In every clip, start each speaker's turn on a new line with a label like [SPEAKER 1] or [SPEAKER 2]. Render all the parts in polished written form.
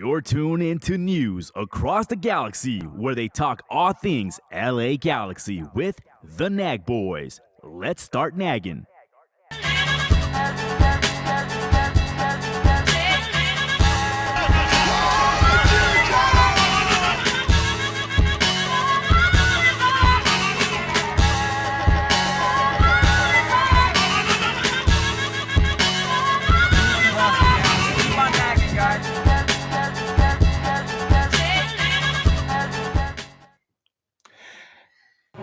[SPEAKER 1] You're tuned into news across the galaxy where they talk all things LA Galaxy with the Nag Boys. Let's start nagging.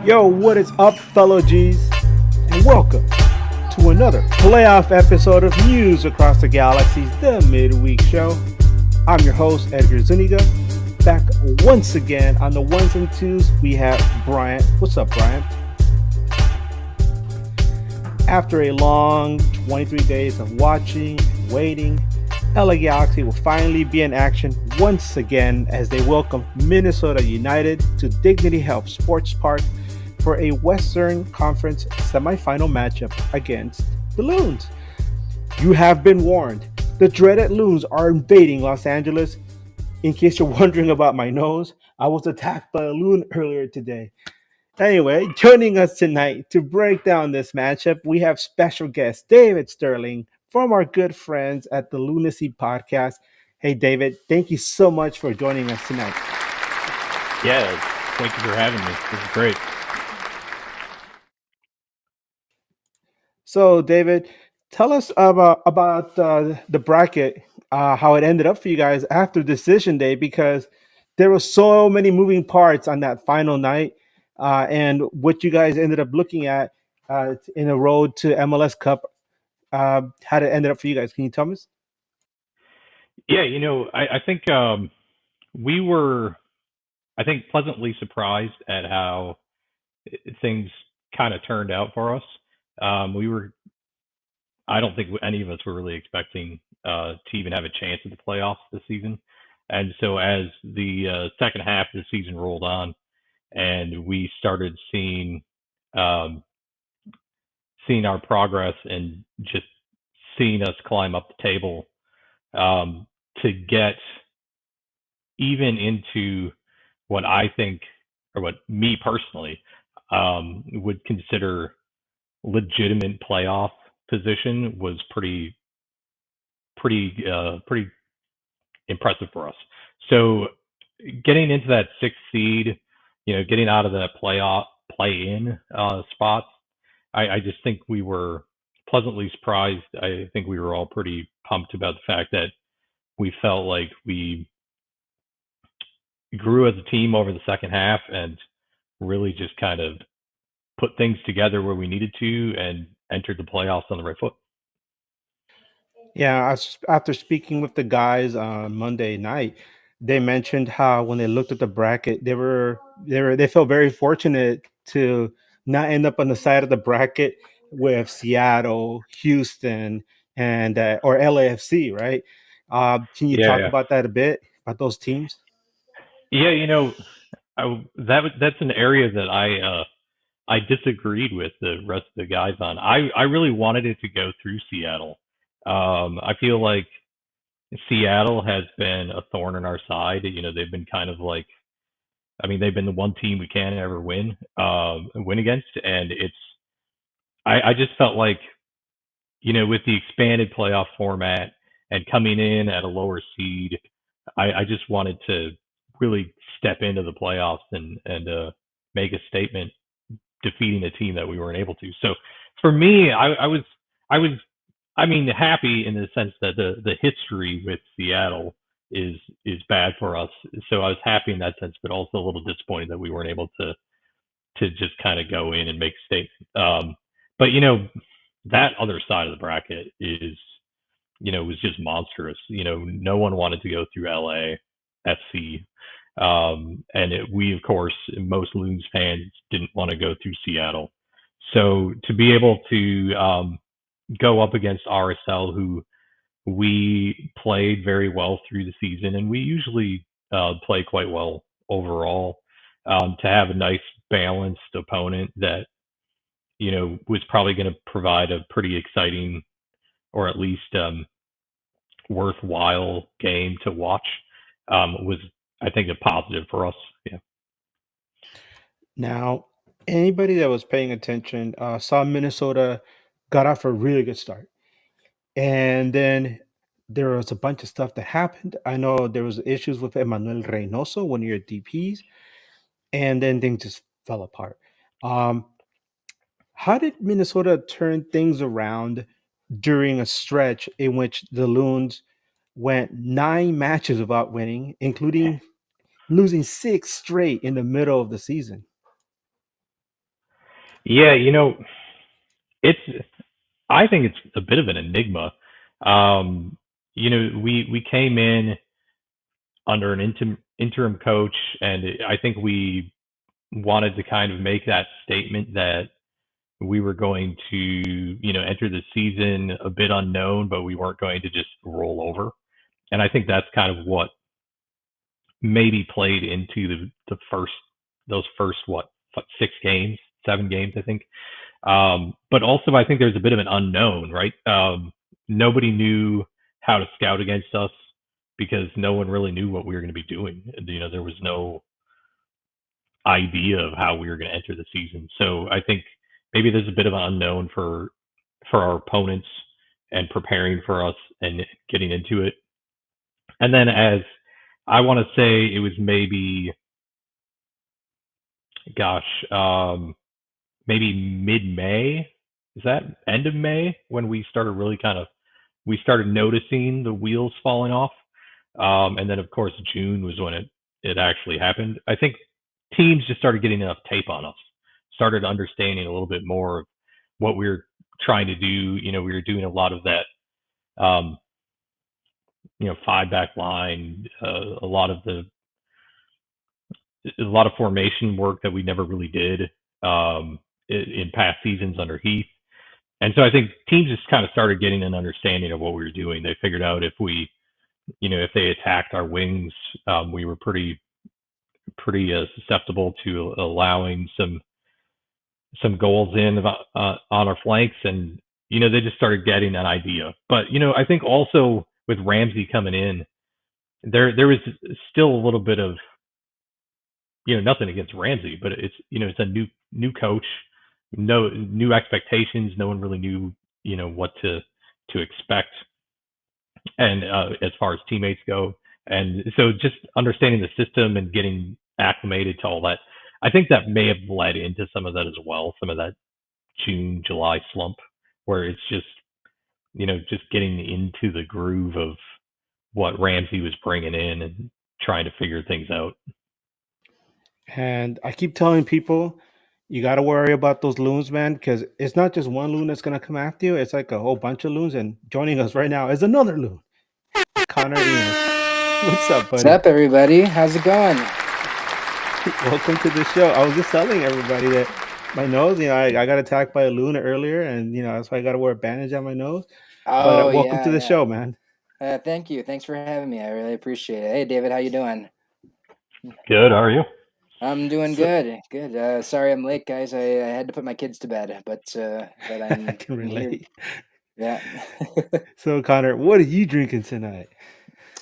[SPEAKER 2] Yo, what is up, fellow G's? And welcome to another playoff episode of News Across the Galaxy's The Midweek Show. I'm your host, Edgar Zuniga. Back once again on the ones and twos, we have Bryant. What's up, Bryant? After a long 23 days of watching and waiting, LA Galaxy will finally be in action once again as they welcome Minnesota United to Dignity Health Sports Park for a Western Conference semifinal matchup against the Loons. You have been warned. The dreaded Loons are invading Los Angeles. In case you're wondering about my nose, I was attacked by a loon earlier today. Anyway, joining us tonight to break down this matchup, we have special guest David Sterling from our good friends at the Loonacy Podcast. Hey, David, thank you so much for joining us tonight.
[SPEAKER 3] Yeah, thank you for having me. This is great.
[SPEAKER 2] So, David, tell us about the bracket, how it ended up for you guys after decision day, because there were so many moving parts on that final night, and what you guys ended up looking at in the road to MLS Cup. How it ended up for you guys? Can you tell us?
[SPEAKER 3] Yeah, I think we were, pleasantly surprised at how things kind of turned out for us. I don't think any of us were really expecting to even have a chance at the playoffs this season. And so as the second half of the season rolled on and we started seeing our progress and just seeing us climb up the table to get even into what I think, or what me personally would consider legitimate playoff position, was pretty impressive for us. So getting into that sixth seed, getting out of that play-in spots, I just think we were pleasantly surprised. I think we were all pretty pumped about the fact that we felt like we grew as a team over the second half and really just kind of put things together where we needed to and entered the playoffs on the right foot.
[SPEAKER 2] Yeah, after speaking with the guys on Monday night, they mentioned how when they looked at the bracket, they felt very fortunate to not end up on the side of the bracket with Seattle, Houston, and or LAFC, right? Can you talk
[SPEAKER 3] Yeah.
[SPEAKER 2] about that a bit, about those teams?
[SPEAKER 3] Yeah, that's an area that I disagreed with the rest of the guys on. I really wanted it to go through Seattle. I feel like Seattle has been a thorn in our side. They've been kind of like, they've been the one team we can't ever win against, and I just felt like, with the expanded playoff format and coming in at a lower seed, I just wanted to really step into the playoffs and make a statement, defeating a team that we weren't able to. So for me, I was happy in the sense that the history with Seattle is bad for us. So I was happy in that sense, but also a little disappointed that we weren't able to just kind of go in and make a statement. But that other side of the bracket was just monstrous. No one wanted to go through LAFC. And we, of course, most Loons fans didn't want to go through Seattle. So to be able to go up against RSL, who we played very well through the season, and we usually play quite well overall, to have a nice balanced opponent that was probably going to provide a pretty exciting, or at least worthwhile game to watch. was, I think, a positive for us. Yeah.
[SPEAKER 2] Now, anybody that was paying attention saw Minnesota got off a really good start. And then there was a bunch of stuff that happened. I know there was issues with Emmanuel Reynoso, one of your DPs, and then things just fell apart. Um, how did Minnesota turn things around during a stretch in which the Loons went 9 matches without winning, including losing 6 straight in the middle of the season?
[SPEAKER 3] Yeah, it's I think it's a bit of an enigma. Um, we came in under an interim coach, and I think we wanted to kind of make that statement that we were going to, enter the season a bit unknown, but we weren't going to just roll over. And I think that's kind of what maybe played into those first 6 games, 7 games, I think. But also, I think there's a bit of an unknown, right? Nobody knew how to scout against us because no one really knew what we were going to be doing. There was no idea of how we were going to enter the season. So I think maybe there's a bit of an unknown for our opponents and preparing for us and getting into it. And then, as I want to say, it was maybe, maybe mid-May. Is that end of May when we started really we started noticing the wheels falling off? And then, of course, June was when it actually happened. I think teams just started getting enough tape on us, started understanding a little bit more of what we were trying to do. We were doing a lot of that, 5-back line, a lot of formation work that we never really did in past seasons under Heath. And so I think teams just kind of started getting an understanding of what we were doing. They figured out if they attacked our wings, we were pretty susceptible to allowing some goals in on our flanks, and they just started getting an idea. But I think also with Ramsey coming in, there was still a little bit of nothing against Ramsey, but it's a new coach, no new expectations. No one really knew what to expect, and as far as teammates go, and so just understanding the system and getting acclimated to all that, I think that may have led into some of that as well. Some of that June, July slump, where it's just just getting into the groove of what Ramsey was bringing in and trying to figure things out.
[SPEAKER 2] And I keep telling people, you got to worry about those loons, man, because it's not just one loon that's going to come after you. It's like a whole bunch of loons. And joining us right now is another loon, Connor Enos. What's up, buddy?
[SPEAKER 4] What's up, everybody? How's it going?
[SPEAKER 2] Welcome to the show. I was just telling everybody that my nose, I got attacked by a loon earlier, and that's why I got to wear a bandage on my nose. But welcome to the show, man.
[SPEAKER 4] Thank you. Thanks for having me. I really appreciate it. Hey, David, how you doing?
[SPEAKER 3] Good. How are you?
[SPEAKER 4] I'm doing good. Good. Sorry I'm late, guys. I had to put my kids to bed, but I'm
[SPEAKER 2] I can relate.
[SPEAKER 4] Here. Yeah.
[SPEAKER 2] So, Connor, what are you drinking tonight?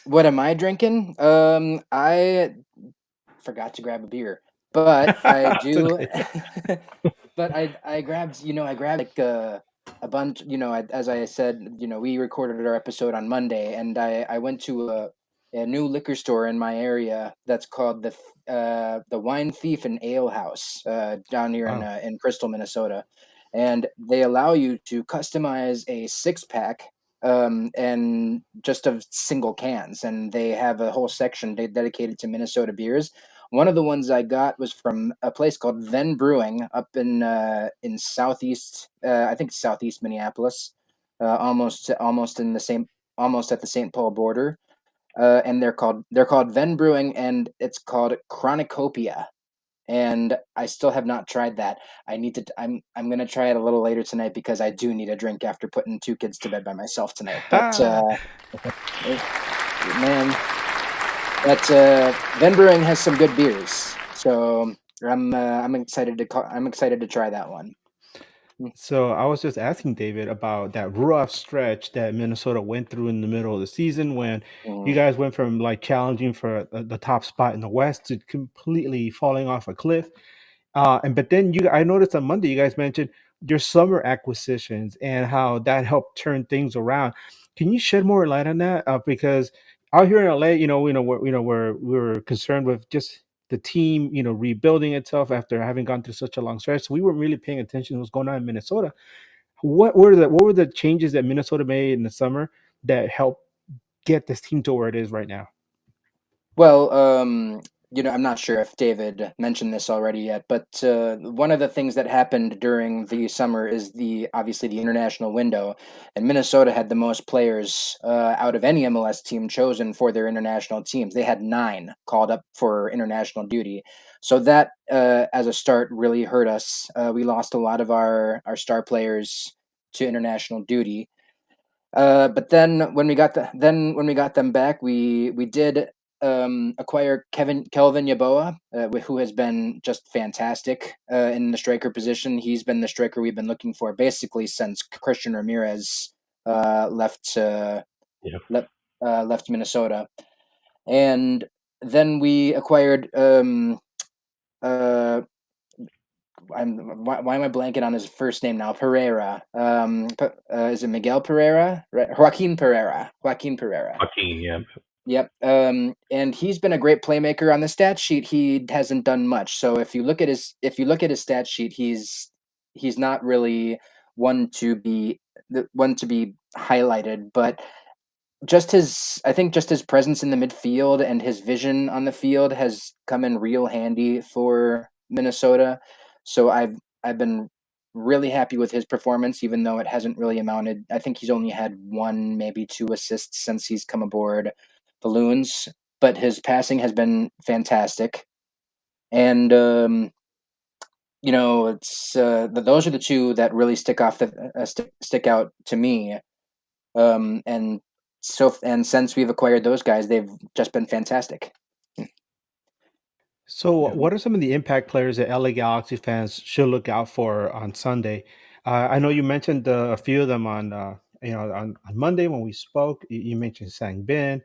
[SPEAKER 4] What am I drinking? I forgot to grab a beer, but I do. But I grabbed like a bunch. As I said, we recorded our episode on Monday, and I went to a new liquor store in my area that's called the Wine Thief and Ale House down here in Crystal, Minnesota, and they allow you to customize a 6-pack and just of single cans, and they have a whole section dedicated to Minnesota beers. One of the ones I got was from a place called Ven Brewing up in southeast, I think southeast Minneapolis, almost at the St. Paul border. And they're called Ven Brewing, and it's called Chronicopia. And I still have not tried that. I'm gonna try it a little later tonight because I do need a drink after putting 2 kids to bed by myself tonight. But man, Ven Brewing has some good beers, so I'm excited to try that one.
[SPEAKER 2] So I was just asking David about that rough stretch that Minnesota went through in the middle of the season when you
[SPEAKER 4] Mm.
[SPEAKER 2] guys went from like challenging for the top spot in the West to completely falling off a cliff. And but then I noticed on Monday you guys mentioned your summer acquisitions and how that helped turn things around. Can you shed more light on that? Because out here in LA, we're concerned with just the team, rebuilding itself after having gone through such a long stretch. So we weren't really paying attention to what's going on in Minnesota. What were the changes that Minnesota made in the summer that helped get this team to where it is right now?
[SPEAKER 4] Well, I'm not sure if David mentioned this already yet, but one of the things that happened during the summer is obviously the international window, and Minnesota had the most players out of any MLS team chosen for their international teams. They had 9 called up for international duty, so that as a start really hurt us. We lost a lot of our star players to international duty. But then when we got them back, we did acquire Kelvin Yaboa, who has been just fantastic in the striker position. He's been the striker we've been looking for basically since Christian Ramirez left
[SPEAKER 3] Yeah.
[SPEAKER 4] left Minnesota, and then we acquired uh, why am I blanking on his first name now? Pereira. Is it Miguel Pereira? Right. Joaquin Pereira. Joaquin Pereira.
[SPEAKER 3] Joaquin, yeah.
[SPEAKER 4] Yep. And he's been a great playmaker on the stat sheet. He hasn't done much. So if you look at his stat sheet, he's not really one to be the one to be highlighted, but I think just his presence in the midfield and his vision on the field has come in real handy for Minnesota. So I've been really happy with his performance, even though it hasn't really amounted. I think he's only had 1, maybe 2 assists since he's come aboard the Loons, but his passing has been fantastic. And it's those are the two that really stick out to me. And since we've acquired those guys, they've just been fantastic.
[SPEAKER 2] So,
[SPEAKER 3] Yeah.
[SPEAKER 2] what are some of the impact players that LA Galaxy fans should look out for on Sunday? I know you mentioned a few of them on Monday when we spoke. You mentioned Sang Bin,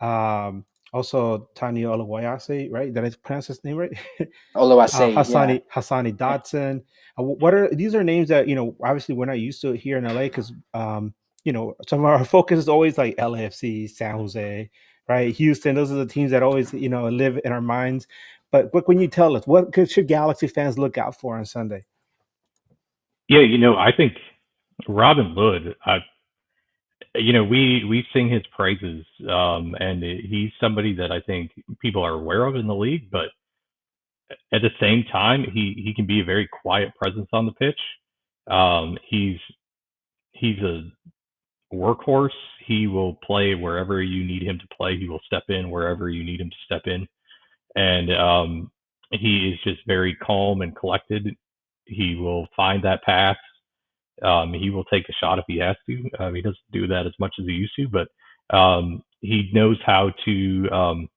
[SPEAKER 2] also Tani Oluwayase, right? Did I pronounce his name right?
[SPEAKER 4] Oluwase, yeah.
[SPEAKER 2] Hassani Dotson. What are these are names that obviously we're not used to here in LA because some of our focus is always like LAFC, San Jose, right? Houston. Those are the teams that always live in our minds. But when you tell us, should Galaxy fans look out for on Sunday?
[SPEAKER 3] Yeah, I think Robin Hood, we sing his praises, and he's somebody that I think people are aware of in the league, but at the same time, he can be a very quiet presence on the pitch. He's a workhorse. He will play wherever you need him to play. He will step in wherever you need him to step in, and he is just very calm and collected. He will find that pass. He will take a shot if he has to. He doesn't do that as much as he used to, but he knows how to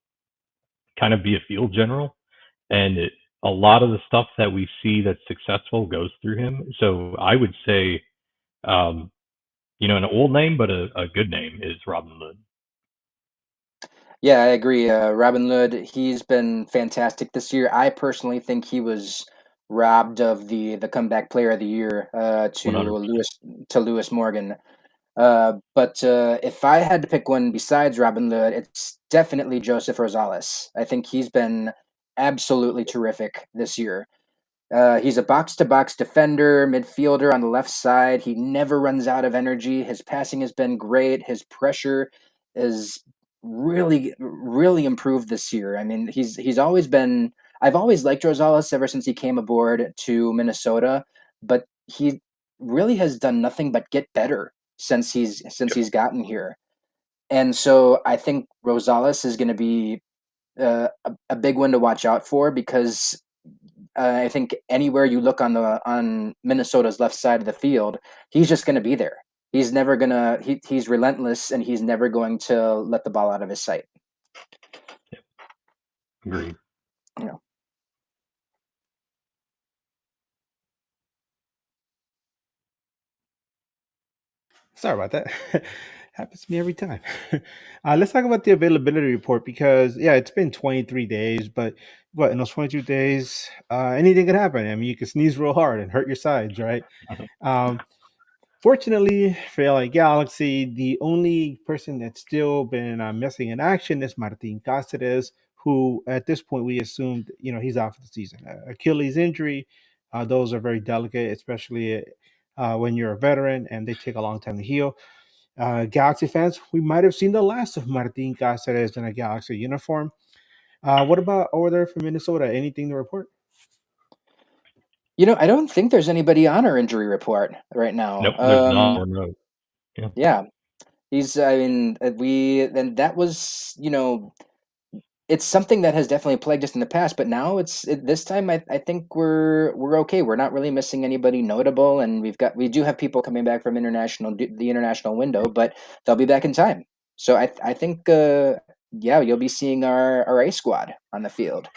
[SPEAKER 3] kind of be a field general. And a lot of the stuff that we see that's successful goes through him. So I would say, an old name, but a good name is Robin Hood.
[SPEAKER 4] Yeah, I agree. Robin Hood, he's been fantastic this year. I personally think he was robbed of the comeback player of the year to
[SPEAKER 3] 100%.
[SPEAKER 4] Lewis Morgan. But if I had to pick one besides Robin Hood, it's definitely Joseph Rosales. I think he's been absolutely terrific this year. He's a box-to-box defender, midfielder on the left side. He never runs out of energy. His passing has been great. His pressure is really, really improved this year. I mean, he's always been. I've always liked Rosales ever since he came aboard to Minnesota, but he really has done nothing but get better since he's gotten here. And so I think Rosales is going to be a big one to watch out for because I think anywhere you look on Minnesota's left side of the field, he's just going to be there. He's never gonna. He's relentless, and he's never going to let the ball out of his sight.
[SPEAKER 3] Agreed.
[SPEAKER 4] You know.
[SPEAKER 2] Sorry about that. Happens to me every time. Let's talk about the availability report because yeah, it's been 23 days, but what in those 22 days, anything could happen. I mean, you could sneeze real hard and hurt your sides, right? Um, Fortunately for LA Galaxy, the only person that's still been missing in action is Martin Cáceres, who at this point we assumed he's out for the season. Achilles injury, those are very delicate, especially when you're a veteran and they take a long time to heal. Galaxy fans, we might have seen the last of Martin Cáceres in a Galaxy uniform. What about over there from Minnesota? Anything to report?
[SPEAKER 4] I don't think there's anybody on our injury report right now.
[SPEAKER 3] Nope, there's not. Or no. Yeah.
[SPEAKER 4] Yeah, I mean, then that was, it's something that has definitely plagued us in the past, but now this time I think we're okay. We're not really missing anybody notable, and we do have people coming back from the international window, but they'll be back in time. So I think yeah, you'll be seeing our A squad on the field.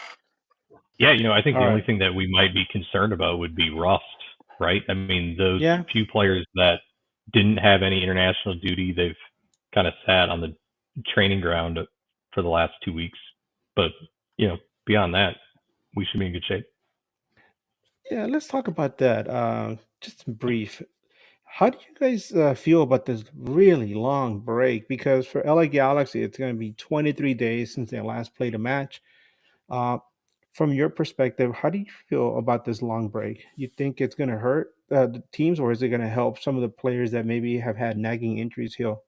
[SPEAKER 3] Yeah, I think
[SPEAKER 2] All
[SPEAKER 3] the only
[SPEAKER 2] right.
[SPEAKER 3] thing that we might be concerned about would be rust, right? I mean, those
[SPEAKER 2] Yeah.
[SPEAKER 3] few players that didn't have any international duty, they've kind of sat on the training ground for the last 2 weeks. But, beyond that, we should be in good shape.
[SPEAKER 2] Yeah, let's talk about that. Just brief. How do you guys feel about this really long break? Because for LA Galaxy, it's going to be 23 days since they last played a match. Uh, from your perspective, how do you feel about this long break? You think it's going to hurt the teams, or is it going to help some of the players that maybe have had nagging injuries heal?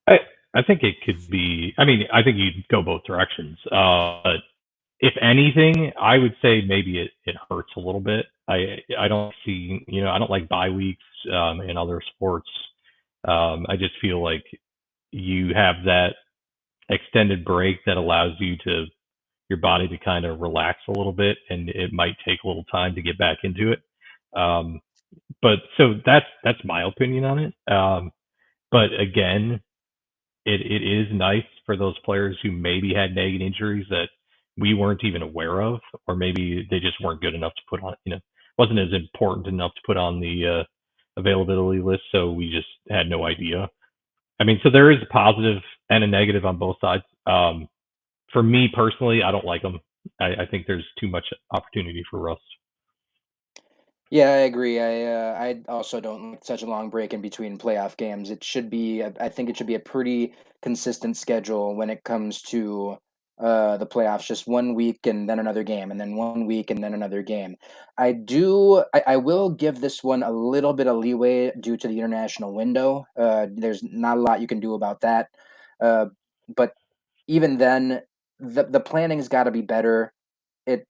[SPEAKER 3] I, I think it could be, I mean, I think you'd go both directions. But if anything, I would say maybe it hurts a little bit. I don't see, I don't like bye weeks in other sports. I just feel like you have that extended break that allows your body to kind of relax a little bit, and it might take a little time to get back into it. Um, but so that's my opinion on it. But again, it is nice for those players who maybe had nagging injuries that we weren't even aware of, or maybe they just weren't good enough to put on, wasn't as important enough to put on the availability list, so we just had no idea. I mean, so there is a positive and a negative on both sides. For me personally, I don't like them. I think there's too much opportunity for rust.
[SPEAKER 4] Yeah, I agree. I also don't like such a long break in between playoff games. I think it should be a pretty consistent schedule when it comes to the playoffs. Just 1 week and then another game, and then 1 week and then another game. I will give this one a little bit of leeway due to the international window. There's not a lot you can do about that. Uh, but even then, the planning's got to be better.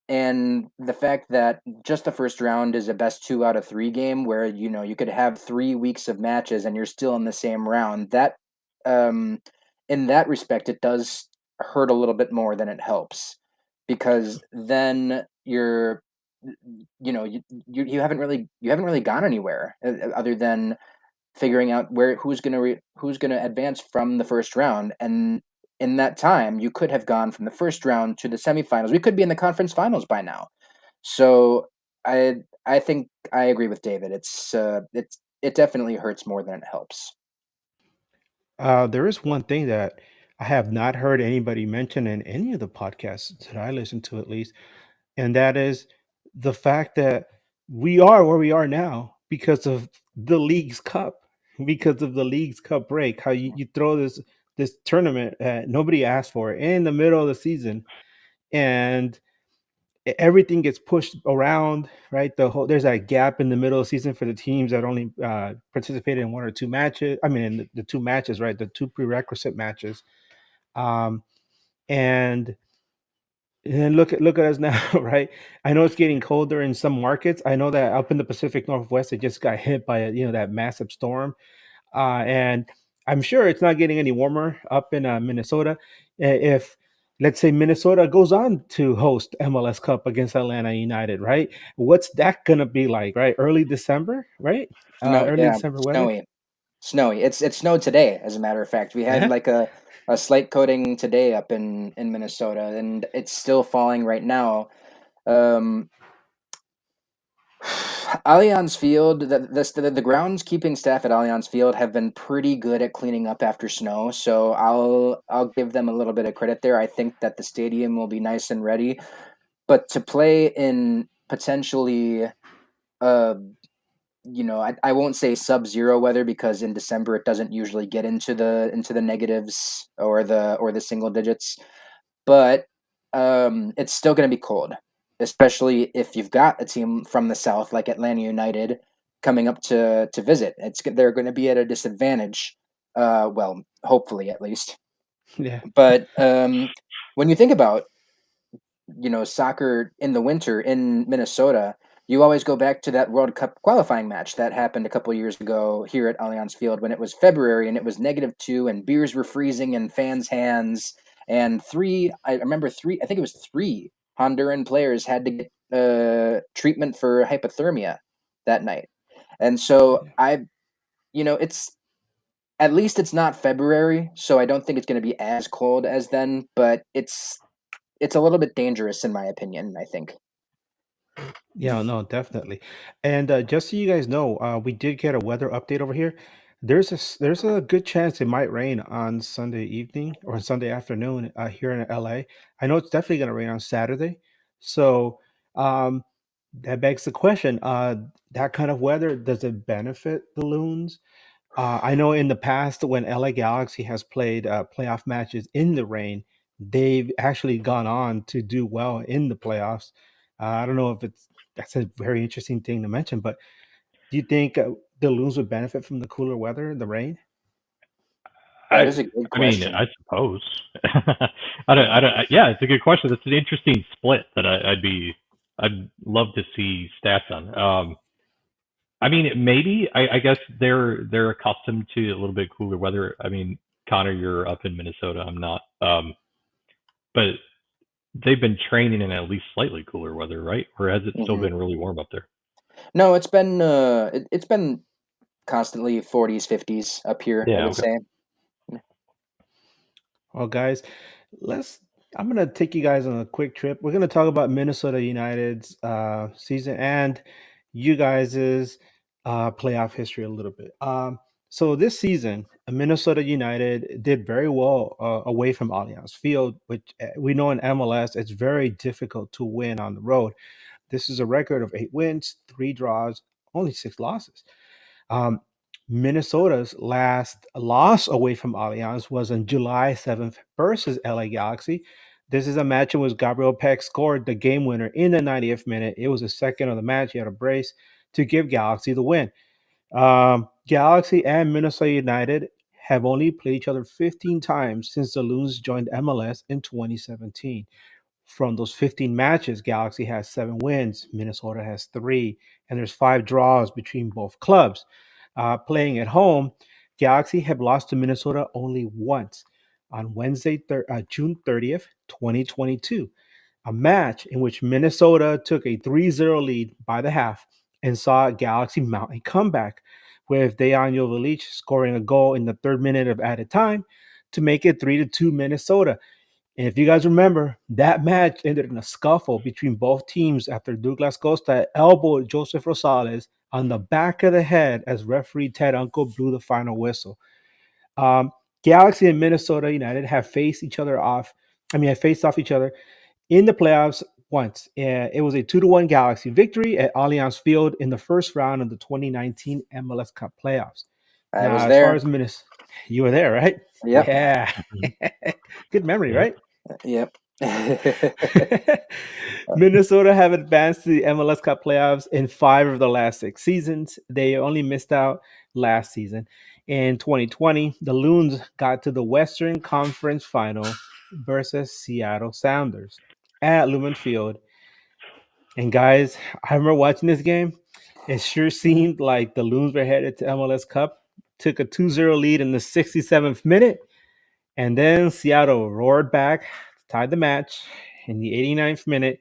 [SPEAKER 4] And the fact that just the first round is a best 2 out of 3 game where you could have 3 weeks of matches and you're still in the same round, that um in that respect it does hurt a little bit more than it helps, because then you haven't really gone anywhere other than figuring out who's going to advance from the first round. And in that time, you could have gone from the first round to the semifinals. We could be in the conference finals by now. So I think I agree with David. It definitely hurts more than it helps.
[SPEAKER 2] There is one thing that I have not heard anybody mention in any of the podcasts that I listen to, at least, and that is the fact that we are where we are now because of the league's cup, because of the league's cup break. How you throw this tournament nobody asked for in the middle of the season, and everything gets pushed around, right? There's that gap in the middle of the season for the teams that only participated in one or two matches. I mean, in the two matches, right? The two prerequisite matches, um, and and look at us now, right? I know it's getting colder in some markets. I know that up in the Pacific Northwest, it just got hit by that massive storm, and I'm sure it's not getting any warmer up in Minnesota. If let's say Minnesota goes on to host MLS Cup against Atlanta United, right? What's that gonna be like, right? Early December, right?
[SPEAKER 4] No,
[SPEAKER 2] Early
[SPEAKER 4] yeah,
[SPEAKER 2] December weather.
[SPEAKER 4] snowy. It snowed today, as a matter of fact. We had
[SPEAKER 2] Yeah.
[SPEAKER 4] like a slight coating today up in Minnesota, and it's still falling right now. Um, Allianz Field, the groundskeeping staff at Allianz Field have been pretty good at cleaning up after snow, so I'll give them a little bit of credit there. I think that the stadium will be nice and ready, but to play in potentially, I won't say sub-zero weather because in December it doesn't usually get into the negatives or the single digits, but it's still going to be cold, especially if you've got a team from the South like Atlanta United coming up to visit. They're going to be at a disadvantage. Well, hopefully at least.
[SPEAKER 2] Yeah.
[SPEAKER 4] But when you think about soccer in the winter in Minnesota, you always go back to that World Cup qualifying match that happened a couple years ago here at Allianz Field when it was February and it was -2 and beers were freezing in fans' hands and I think it was three Honduran players had to get treatment for hypothermia that night. And so it's at least it's not February, so I don't think it's going to be as cold as then, but it's a little bit dangerous in my opinion, I think.
[SPEAKER 2] Yeah, no, definitely. And just so you guys know, we did get a weather update over here. There's a good chance it might rain on Sunday evening or Sunday afternoon here in LA. I know it's definitely going to rain on Saturday. So um, that begs the question: that kind of weather, does it benefit the Loons? I know in the past when LA Galaxy has played playoff matches in the rain, they've actually gone on to do well in the playoffs. I don't know if that's a very interesting thing to mention, but do you think the Loons would benefit from the cooler weather, the rain?
[SPEAKER 4] That is a good
[SPEAKER 3] I mean,
[SPEAKER 4] question.
[SPEAKER 3] I suppose. Yeah, it's a good question. That's an interesting split that I'd love to see stats on. I mean, maybe I guess they're accustomed to a little bit cooler weather. I mean, Connor, you're up in Minnesota. I'm not. But they've been training in at least slightly cooler weather, right? Or has it still been really warm up there?
[SPEAKER 4] No, it's been constantly 40s, 50s up here, I
[SPEAKER 3] Yeah.
[SPEAKER 4] would
[SPEAKER 3] Okay.
[SPEAKER 4] say.
[SPEAKER 2] Well, guys, let's. I'm gonna take you guys on a quick trip. We're gonna talk about Minnesota United's season and you guys's playoff history a little bit. So this season, Minnesota United did very well away from Allianz Field, which we know in MLS it's very difficult to win on the road. This is a record of 8 wins, 3 draws, only 6 losses. Um, Minnesota's last loss away from Allianz was on July 7th versus LA Galaxy. This is a match in which Gabriel Peck scored the game winner in the 90th minute. It was the second of the match. He had a brace to give Galaxy the win. Galaxy and Minnesota United have only played each other 15 times since the Loons joined MLS in 2017. From those 15 matches, Galaxy has 7 wins, Minnesota has 3, and there's 5 draws between both clubs. Playing at home, Galaxy have lost to Minnesota only once on Wednesday, June 30th, 2022, a match in which Minnesota took a 3-0 lead by the half and saw Galaxy mount a comeback, with Dejan Joveljic scoring a goal in the 3rd minute of added time to make it 3-2 Minnesota. And if you guys remember, that match ended in a scuffle between both teams after Douglas Costa elbowed Joseph Rosales on the back of the head as referee Ted Uncle blew the final whistle. Galaxy and Minnesota United have faced each other off. Have faced off each other in the playoffs once. It was a 2-1 Galaxy victory at Allianz Field in the first round of the 2019 MLS Cup playoffs.
[SPEAKER 4] I
[SPEAKER 2] Now,
[SPEAKER 4] was
[SPEAKER 2] as far
[SPEAKER 4] there.
[SPEAKER 2] as you were there, right?
[SPEAKER 4] Yep.
[SPEAKER 2] Yeah. Good memory, right?
[SPEAKER 4] Yep.
[SPEAKER 2] Minnesota have advanced to the MLS Cup playoffs in 5 of the last 6 seasons. They only missed out last season. In 2020, the Loons got to the Western Conference Final versus Seattle Sounders at Lumen Field. And guys, I remember watching this game. It sure seemed like the Loons were headed to MLS Cup. Took a 2-0 lead in the 67th minute. And then Seattle roared back, tied the match in the 89th minute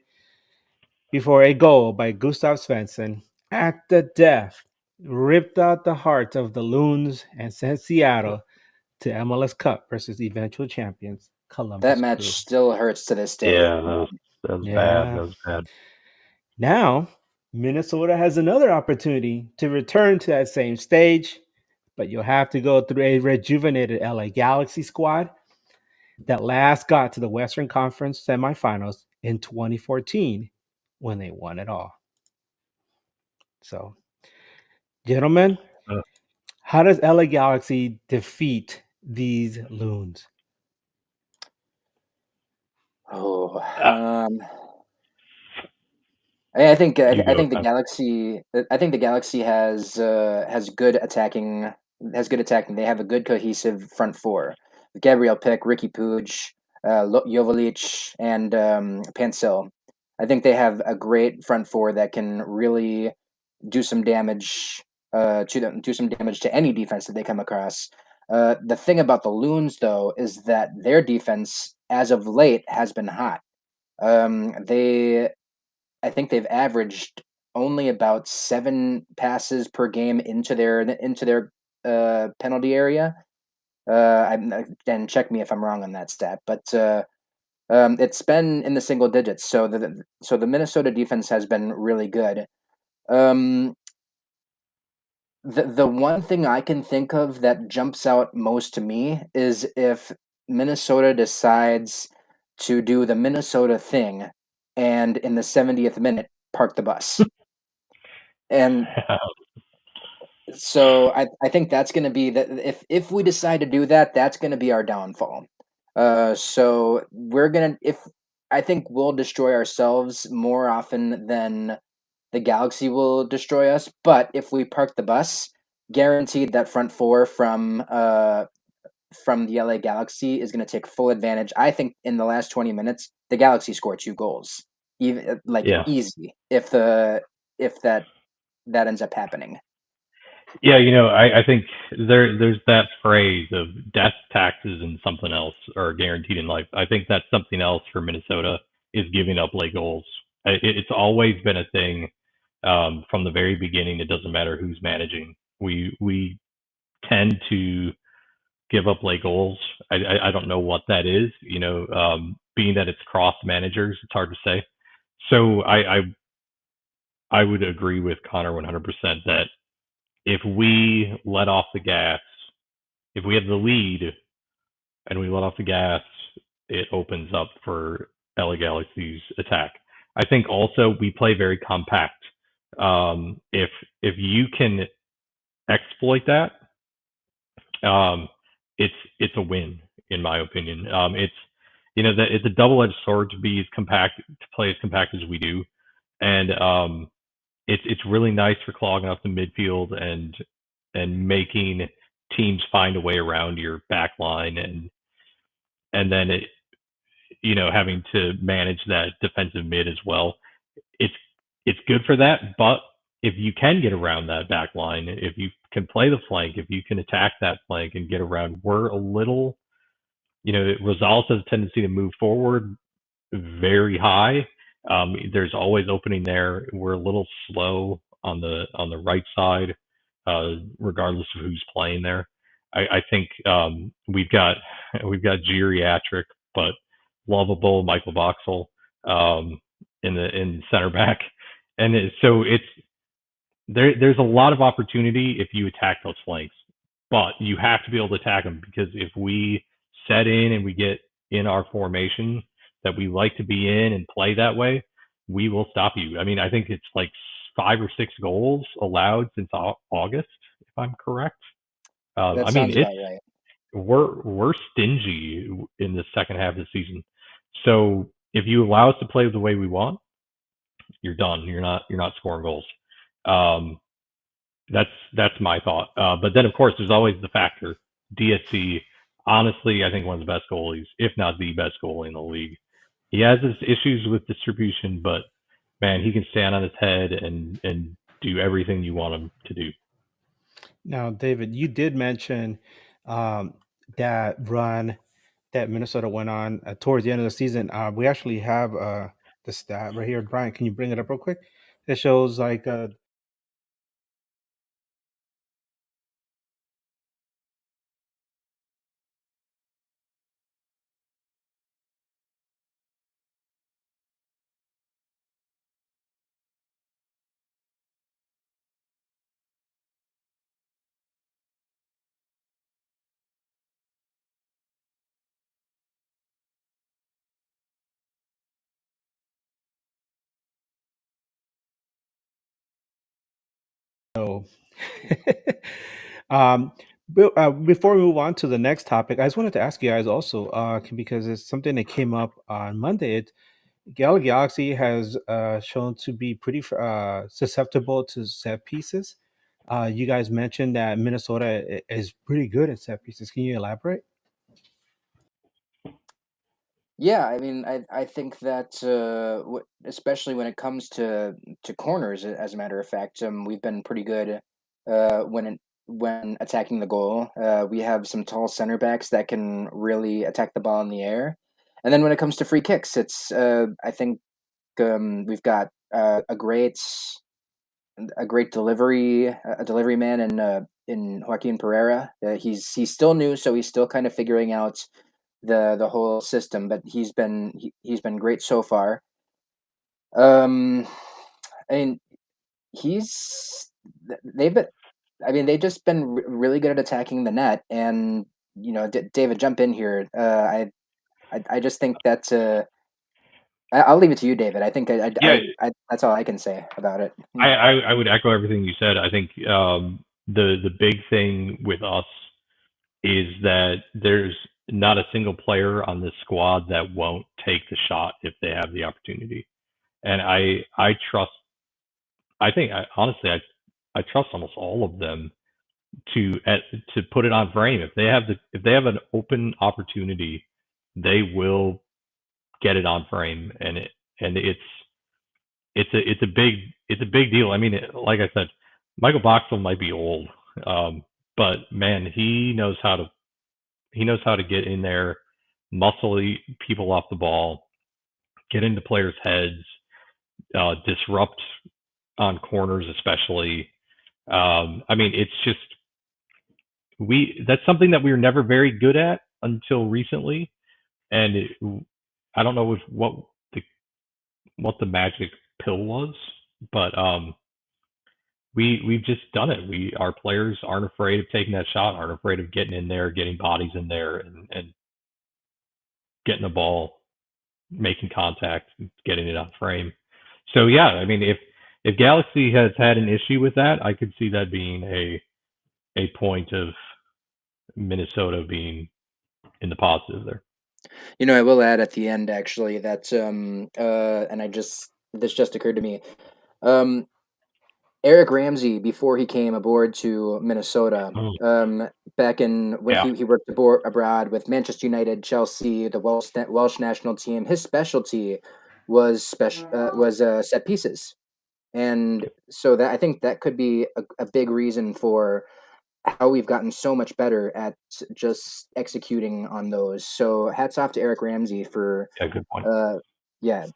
[SPEAKER 2] before a goal by Gustav Svensson at the death ripped out the heart of the Loons and sent Seattle to MLS Cup versus eventual champions
[SPEAKER 4] That
[SPEAKER 2] Columbus
[SPEAKER 4] match
[SPEAKER 2] Crew.
[SPEAKER 4] still hurts to this day.
[SPEAKER 3] Yeah, that was bad.
[SPEAKER 2] Yeah.
[SPEAKER 3] That was bad.
[SPEAKER 2] Now, Minnesota has another opportunity to return to that same stage, but you'll have to go through a rejuvenated LA Galaxy squad that last got to the Western Conference semifinals in 2014 when they won it all. So, gentlemen,
[SPEAKER 3] Uh,
[SPEAKER 2] how does LA Galaxy defeat these loons?
[SPEAKER 4] Oh,
[SPEAKER 3] uh,
[SPEAKER 4] I think
[SPEAKER 3] you
[SPEAKER 4] I
[SPEAKER 3] go.
[SPEAKER 4] think the Galaxy. I think the Galaxy has good attacking. Has good attacking. They have a good cohesive front four. Gabriel Pick, Ricky Puig, Joveljic, and Pancil. I think they have a great front four that can really do some damage to them, do some damage to any defense that they come across. The thing about the Loons, though, is that their defense, as of late, has been hot. They I think they've averaged only about 7 passes per game into their penalty area. And check me if I'm wrong on that stat, but it's been in the single digits. So the Minnesota defense has been really good. Um, the one thing I can think of that jumps out most to me is if Minnesota decides to do the Minnesota thing, and in the 70th minute park the bus. And so I think that's going to be that if we decide to do that, that's going to be our downfall. So we're gonna if I think we'll destroy ourselves more often than the Galaxy will destroy us. But if we park the bus, guaranteed that front four from the LA Galaxy is going to take full advantage. I think in the last 20 minutes, the Galaxy scored 2 goals, even like
[SPEAKER 3] Yeah.
[SPEAKER 4] easy if that ends up happening.
[SPEAKER 3] Yeah, I think there's that phrase of death, taxes, and something else are guaranteed in life. I think that's something else for Minnesota is giving up late goals. It's always been a thing from the very beginning. It doesn't matter who's managing. We tend to give up late goals. I don't know what that is. Being that it's cross managers, it's hard to say. So I would agree with Connor 100% that if we let off the gas, if we have the lead and we let off the gas, it opens up for LA Galaxy's attack. I think also we play very compact. If you can exploit that, it's a win in my opinion. That it's a double-edged sword to be as compact, to play as compact as we do, and it's really nice for clogging up the midfield and making teams find a way around your back line, and then having to manage that defensive mid as well. It's it's good for that, but if you can get around that back line, if you can play the flank, if you can attack that flank and get around, we're a little, Rosales has a tendency to move forward very high. There's always opening there. We're a little slow on the right side, regardless of who's playing there. I think we've got geriatric but lovable Michael Boxall in center back, and there's a lot of opportunity if you attack those flanks, but you have to be able to attack them, because if we set in and we get in our formation that we like to be in and play that way, we will stop you. I mean, I think it's like 5 or 6 goals allowed since August, if I'm correct.
[SPEAKER 4] That
[SPEAKER 3] I mean,
[SPEAKER 4] sounds about right.
[SPEAKER 3] we're stingy in the second half of the season. So if you allow us to play the way we want, you're done. You're not scoring goals. Um, that's my thought. But then of course there's always the factor DSC. Honestly, I think one of the best goalies, if not the best goalie in the league. He has his issues with distribution, but man, he can stand on his head and do everything you want him to do.
[SPEAKER 2] Now, David, you did mention um, that run that Minnesota went on towards the end of the season. We actually have the stat right here. Brian, can you bring it up real quick? It shows like So, um, before we move on to the next topic, I just wanted to ask you guys also, because it's something that came up on Monday. Galaxy has shown to be pretty susceptible to set pieces. You guys mentioned that Minnesota is pretty good at set pieces. Can you elaborate?
[SPEAKER 4] Yeah, I mean, I think that especially when it comes to corners, as a matter of fact, we've been pretty good when attacking the goal. We have some tall center backs that can really attack the ball in the air, and then when it comes to free kicks, it's I think we've got a great delivery man in Joaquin Pereira. He's still new, so he's still kind of figuring out the whole system, but he's been great so far. Um, I mean, he's they've been. I mean, they've just been really good at attacking the net, and David, jump in here. I just think that I'll leave it to you, David. I think
[SPEAKER 3] Yeah,
[SPEAKER 4] that's all I can say about it.
[SPEAKER 3] I would echo everything you said. I think the big thing with us is that there's not a single player on this squad that won't take the shot if they have the opportunity. And I trust. I think honestly I trust almost all of them to put it on frame. If they have an open opportunity, they will get it on frame, and it's a big deal. I mean, like I said, Michael Boxall might be old, but man, he knows how to get in there, muscle people off the ball, get into players' heads, disrupt on corners, especially. I mean, it's just that's something that we were never very good at until recently, and I don't know what the magic pill was, but we've just done it. Our players aren't afraid of taking that shot, aren't afraid of getting in there, getting bodies in there, and getting the ball, making contact, getting it on frame. So yeah, I mean, if Galaxy has had an issue with that, I could see that being a point of Minnesota being in the positive there.
[SPEAKER 4] I will add at the end actually that and this just occurred to me. Eric Ramsey, before he came aboard to Minnesota, back in when he worked abroad with Manchester United, Chelsea, the Welsh national team, his specialty was set pieces, and so that I think that could be a big reason for how we've gotten so much better at just executing on those. So hats off to Eric Ramsey for
[SPEAKER 3] good point.
[SPEAKER 4] Yeah.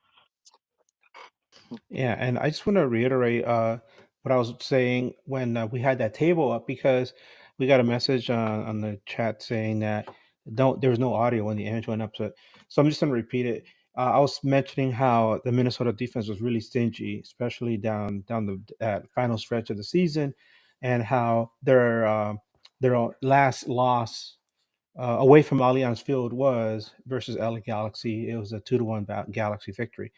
[SPEAKER 2] Yeah, and I just want to reiterate what I was saying when we had that table up, because we got a message on the chat saying that there was no audio when the image went up. So I'm just going to repeat it. I was mentioning how the Minnesota defense was really stingy, especially down the final stretch of the season, and how their last loss away from Allianz Field was versus LA Galaxy. It was a 2-1 Galaxy victory.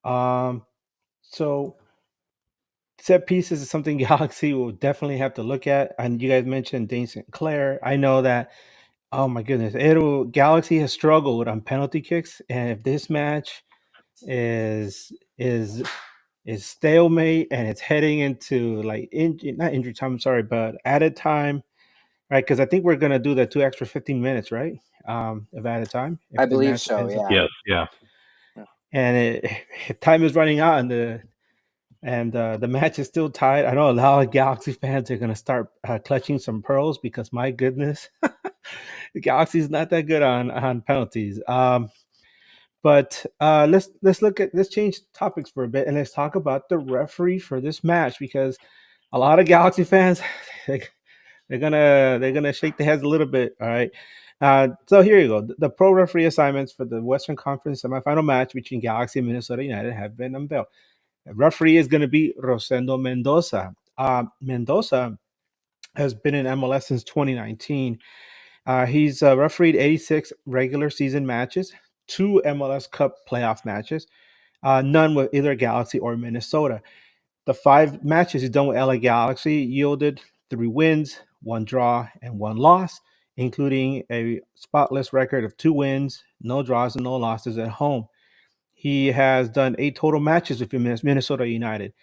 [SPEAKER 2] So set pieces is something Galaxy will definitely have to look at. And you guys mentioned Dane St. Clair. I know that. Oh my goodness, Galaxy has struggled on penalty kicks, and if this match is stalemate and it's heading into like not injury time, I'm sorry, but added time, right? Because I think we're gonna do the 2 extra 15 minutes, right? Of added time.
[SPEAKER 4] I believe so. Yeah.
[SPEAKER 3] Yes. Yeah.
[SPEAKER 2] And if time is running out and the match is still tied, I know a lot of Galaxy fans are going to start clutching some pearls, because my goodness, the Galaxy is not that good on penalties. But let's change topics for a bit, and let's talk about the referee for this match, because a lot of Galaxy fans they're gonna shake their heads a little bit. All right. So here you go. The pro referee assignments for the Western Conference semifinal match between Galaxy and Minnesota United have been unveiled. The referee is going to be Rosendo Mendoza. Mendoza has been in MLS since 2019. He's refereed 86 regular season matches, 2 MLS Cup playoff matches, none with either Galaxy or Minnesota. The 5 matches he's done with LA Galaxy yielded 3 wins, 1 draw, and 1 loss, including a spotless record of 2 wins, no draws, and no losses at home. He has done 8 total matches with Minnesota United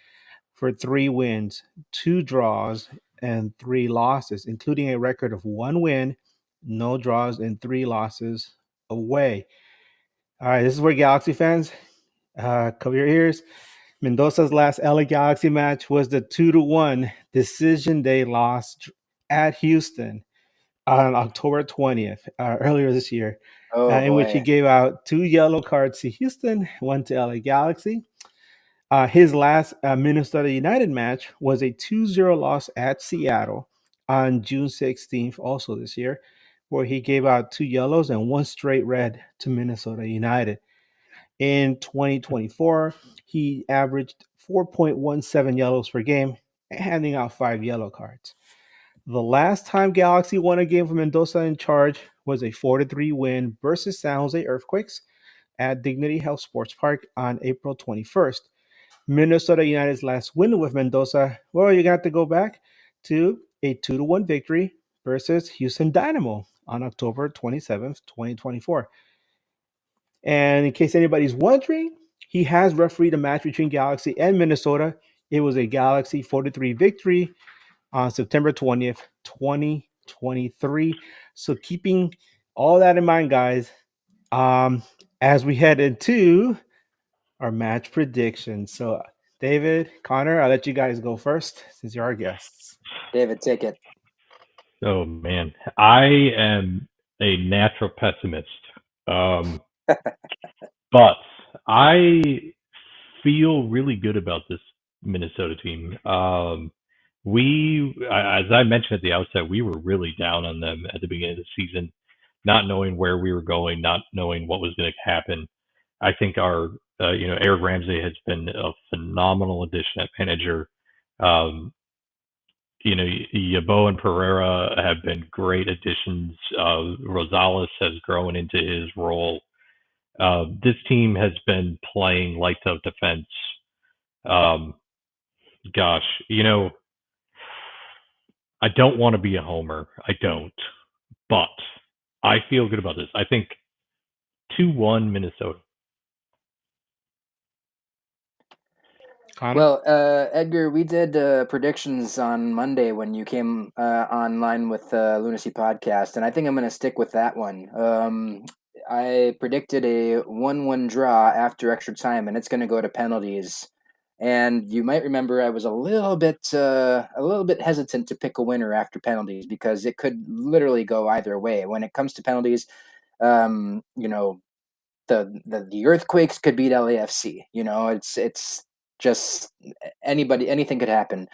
[SPEAKER 2] for 3 wins, 2 draws, and 3 losses, including a record of 1 win, no draws, and 3 losses away. All right, this is where Galaxy fans, cover your ears. Mendoza's last LA Galaxy match was the 2-1 decision day loss at Houston on October 20th, earlier this year, in which he gave out 2 yellow cards to Houston, 1 to LA Galaxy. His last Minnesota United match was a 2-0 loss at Seattle on June 16th, also this year, where he gave out 2 yellows and 1 straight red to Minnesota United. In 2024, he averaged 4.17 yellows per game, handing out 5 yellow cards. The last time Galaxy won a game with Mendoza in charge was a 4-3 win versus San Jose Earthquakes at Dignity Health Sports Park on April 21st. Minnesota United's last win with Mendoza, well, you got to go back to a 2-1 victory versus Houston Dynamo on October 27th, 2024. And in case anybody's wondering, he has refereed a match between Galaxy and Minnesota. It was a Galaxy 4-3 victory on September 20th, 2023. So keeping all that in mind, guys, as we head into our match predictions. So David, Connor, I'll let you guys go first since you're our guests.
[SPEAKER 4] David, take it.
[SPEAKER 3] Oh man, I am a natural pessimist, but I feel really good about this Minnesota team. As I mentioned at the outset, we were really down on them at the beginning of the season, not knowing where we were going, not knowing what was going to happen. I think our, Eric Ramsey has been a phenomenal addition at manager. Yabo and Pereira have been great additions. Rosales has grown into his role. This team has been playing lights out defense. I don't want to be a homer. I don't. But I feel good about this. I think 2-1 Minnesota.
[SPEAKER 2] Connor?
[SPEAKER 4] Well, Edgar, we did predictions on Monday when you came online with Loonacy Podcast, and I think I'm going to stick with that one. I predicted a 1-1 draw after extra time, and it's going to go to penalties. And you might remember I was a little bit hesitant to pick a winner after penalties because it could literally go either way. When it comes to penalties, the Earthquakes could beat LAFC. It's just anything could happen.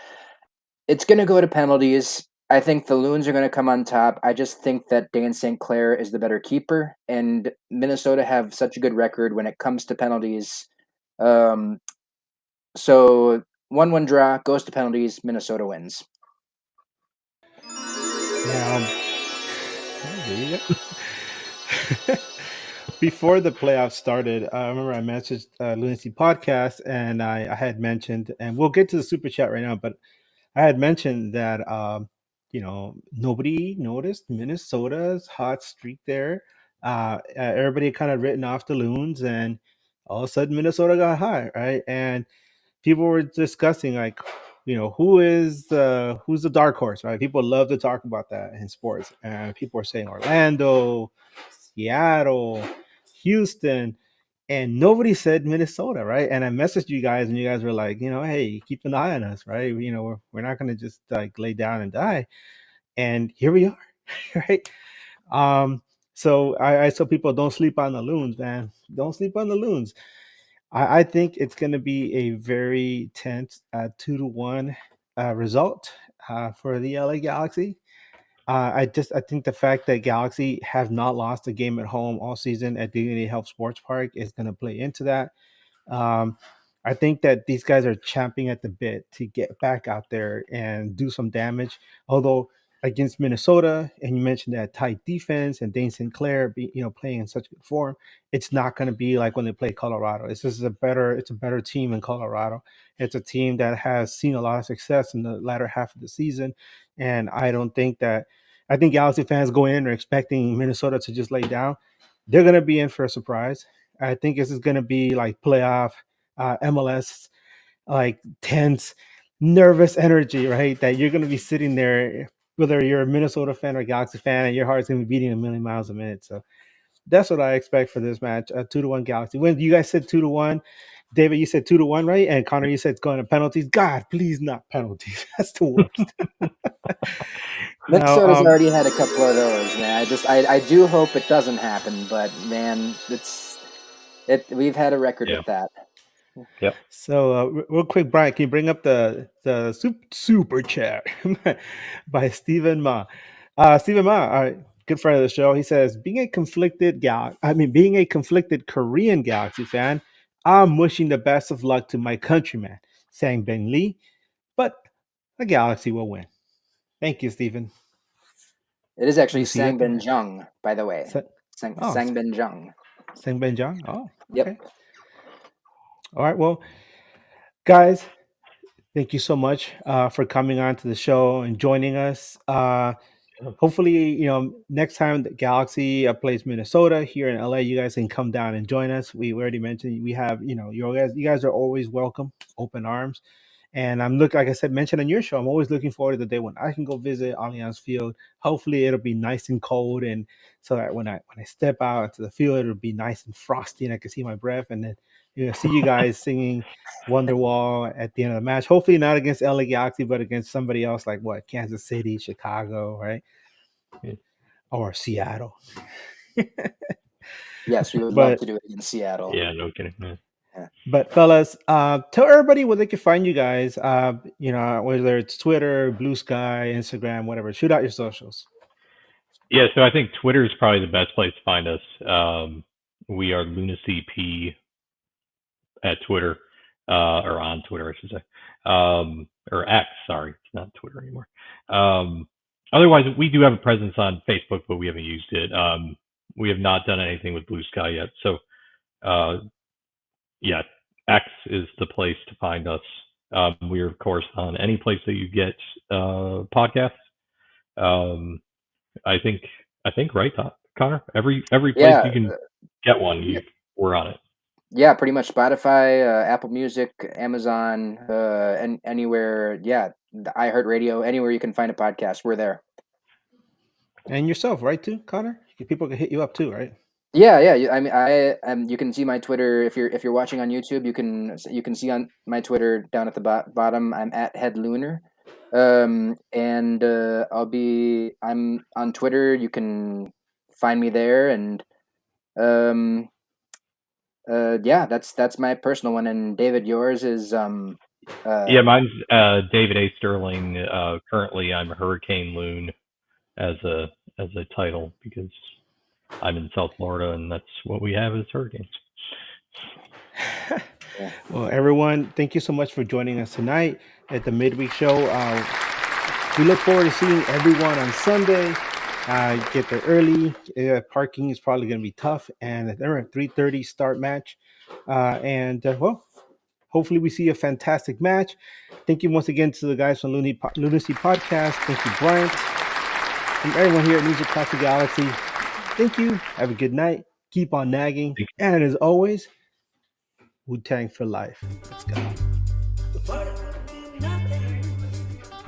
[SPEAKER 4] It's going to go to penalties. I think the Loons are going to come on top. I just think that Dan St. Clair is the better keeper, and Minnesota have such a good record when it comes to penalties. So 1-1 draw, goes to penalties, Minnesota wins.
[SPEAKER 2] Now, there you go. Before the playoffs started, I remember I messaged Loonacy Podcast, and I had mentioned, and we'll get to the super chat right now, but I had mentioned that nobody noticed Minnesota's hot streak there. Everybody kind of written off the Loons, and all of a sudden Minnesota got hot, right? And people were discussing who's the dark horse, right? People love to talk about that in sports, and people are saying Orlando, Seattle, Houston, and nobody said Minnesota, right? And I messaged you guys, and you guys were like, hey, keep an eye on us, right? We're not going to just like lay down and die. And here we are, right? So I tell people, don't sleep on the Loons, man. Don't sleep on the Loons. I think it's going to be a very tense 2-1 result for the LA Galaxy. I think the fact that Galaxy have not lost a game at home all season at Dignity Health Sports Park is going to play into that. I think that these guys are champing at the bit to get back out there and do some damage. Although against Minnesota, and you mentioned that tight defense and Dane Sinclair, playing in such good form, it's not going to be like when they play Colorado. It's a better team in Colorado. It's a team that has seen a lot of success in the latter half of the season, and I think Galaxy fans go in are expecting Minnesota to just lay down. They're going to be in for a surprise. I think this is going to be like playoff MLS, like tense, nervous energy, right? That you're going to be sitting there, whether you're a Minnesota fan or Galaxy fan, and your heart's going to be beating a million miles a minute. So that's what I expect for this match. 2-1 Galaxy. When you guys said 2-1, David, you said 2-1, right? And Connor, you said it's going to penalties. God, please not penalties. That's the worst.
[SPEAKER 4] Minnesota's already had a couple of those, man. I do hope it doesn't happen, but man, we've had a record with that.
[SPEAKER 3] Yep.
[SPEAKER 2] So real quick, Brian, can you bring up the super chat by Stephen Ma? Stephen Ma, good friend of the show. He says, being a conflicted Korean Galaxy fan, I'm wishing the best of luck to my countryman, Sang Ben Lee, but the Galaxy will win. Thank you, Stephen.
[SPEAKER 4] It is actually Sang Ben Jung, by the way. Sang Ben Jung.
[SPEAKER 2] Sang Ben Jung? Oh,
[SPEAKER 4] okay.
[SPEAKER 2] Yep. All right, well, guys, thank you so much for coming on to the show and joining us. Hopefully, next time the Galaxy plays Minnesota here in LA, you guys can come down and join us. We already mentioned we have, you guys are always welcome, open arms. And like I said, mentioned on your show, I'm always looking forward to the day when I can go visit Allianz Field. Hopefully it'll be nice and cold, and so that when I step out into the field, it'll be nice and frosty and I can see my breath, and then see you guys singing Wonderwall at the end of the match. Hopefully not against LA Galaxy, but against somebody else like Kansas City, Chicago, right? Yeah. Or Seattle.
[SPEAKER 4] Yes, we would love to do it in Seattle.
[SPEAKER 3] Yeah, no kidding. Yeah.
[SPEAKER 2] But fellas, tell everybody where they can find you guys. Whether it's Twitter, Blue Sky, Instagram, whatever. Shoot out your socials.
[SPEAKER 3] Yeah, so I think Twitter is probably the best place to find us. We are Loonacy P at Twitter, or on Twitter, I should say, or X. Sorry, it's not Twitter anymore. Otherwise, we do have a presence on Facebook, but we haven't used it. We have not done anything with Blue Sky yet, so. Yeah, X is the place to find us. We're, of course, on any place that you get podcasts. I think, right, Connor? Every place you can get one, we're on it.
[SPEAKER 4] Yeah, pretty much Spotify, Apple Music, Amazon, and anywhere. Yeah, the iHeartRadio, anywhere you can find a podcast, we're there.
[SPEAKER 2] And yourself, right, too, Connor? People can hit you up too, right?
[SPEAKER 4] Yeah. I mean, you can see my Twitter if you're watching on YouTube. You can see on my Twitter down at the bottom. I'm at Headlooner, and I'm on Twitter. You can find me there, and that's my personal one. And David, yours is
[SPEAKER 3] yeah, mine's David A. Sterling. Currently, I'm Hurricane Loon as a title because I'm in South Florida, and that's what we have as hurricanes.
[SPEAKER 2] Well, everyone, thank you so much for joining us tonight at the Midweek Show. We look forward to seeing everyone on Sunday. Get there early. Parking is probably going to be tough, and they're a 3:30 start match. Hopefully we see a fantastic match. Thank you once again to the guys from Loonacy Podcast. Thank you, Bryant, and everyone here at News Across the Galaxy. Thank you. Have a good night. Keep on nagging. And as always, Wu-Tang for life. Let's go.